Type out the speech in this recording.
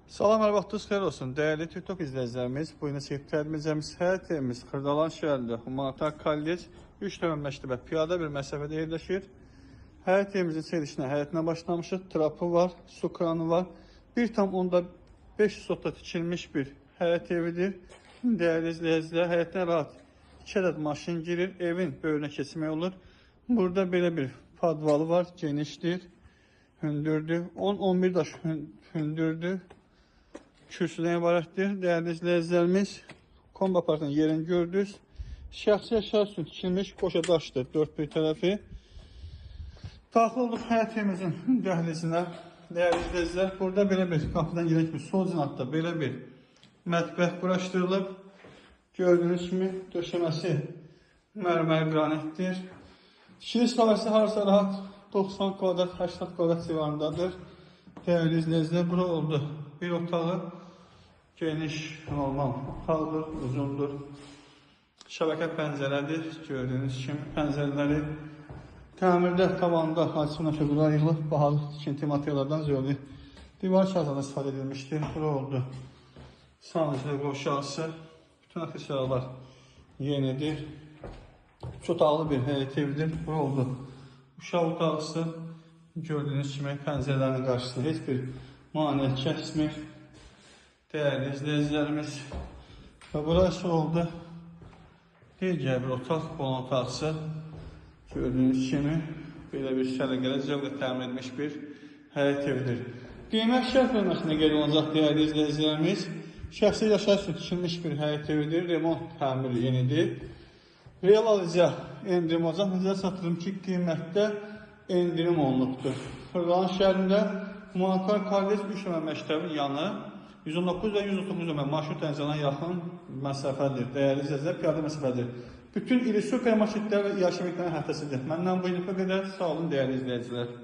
Salam, hər vaxtınız xeyir olsun. Dəyərli TikTok izləyicilərimiz, bu gün çəkdiyimiz həyat evimiz Xırdalan şəhərində Humanitar Kollec 3 nömrə məktəbə piyada bir məsafədə yerləşir. Həyat evimizin çəkilişinə həyətinə başlamışıq. Trapı var, su kranı var. 1,5 sotda tikilmiş bir həyat evidir. Dəyərli izləyicilər, həyətinə rahat 2 ədəd maşın girir, evin böyrünə keçmək olur. Burada belə bir padvalı var, genişdir, hündürdür. 10-11 daş hündürdür. Kürsüdən ibarətdir. Dəyərli izləyicilərimiz, kombi aparatının yerini gördünüz. Şəxsi yaşayış üçün tikilmiş qoşa daşdır, dörd bir tərəfi. Daxil olduq həyat evimizin dəhlizinə. Dəyərli izləyicilər, burada belə bir qapıdan girən kimi sol cinatda belə bir mətbəx quraşdırılıb. Gördüyünüz kimi döşəməsi mərmər qranitdir. Kişilik sahəsi harasa rahat 90 kvadrat, 80 kvadrat civarındadır. Dəyərli izləyicilər, bura oldu. Bir otağı geniş, normal, otaqdır, uzundur. Şəbəkə pəncərədir. Gördüyünüz kimi pəncərələri təmirdə, tavanda haçın aşağılar yığılıb, bahalı tikinti materiallardan zövqlü divar kağızdan istifadə edilmişdir. Bura oldu. Sancılı qoşası, bütün aksesuarlar yenidir. Üç otaqlı bir həyət evidir. Bura oldu. Uşaq otaqlısı. Gördüyünüz kimi pəncərələrin qarşısında heç bir maneə kəsmir. Dəyərli izləyicilərimiz. Və burası oldu. Digər bir otaq, qonaq otaqsı. Gördüyünüz kimi belə bir səliqəli zövqlə təmin edilmiş bir həyət evidir. Qiymət şərh bölməsində qeyd olunacaq dəyərli izləyicilərimiz. Şəxsi yaşayış üçün tikilmiş bir həyət evidir. Remont təmiri yenidir. Real alıcıya endirim olacaq. Nəzərə çatdırım ki, qiymətdə endirim olunubdur. Xırdalan şəhərində Humanitar Kollec 3 nömrə məktəbin yanı 119 və 139 nömrə marşrut dənizlərinə yaxın məsafədir. Dəyərli izləyicilər, piyada məsafədir. Bütün iri supermarketlər və iaşə meklərin həftəsidir. Məndən bu il bu qədər. Sağ olun dəyərli izləyicilər.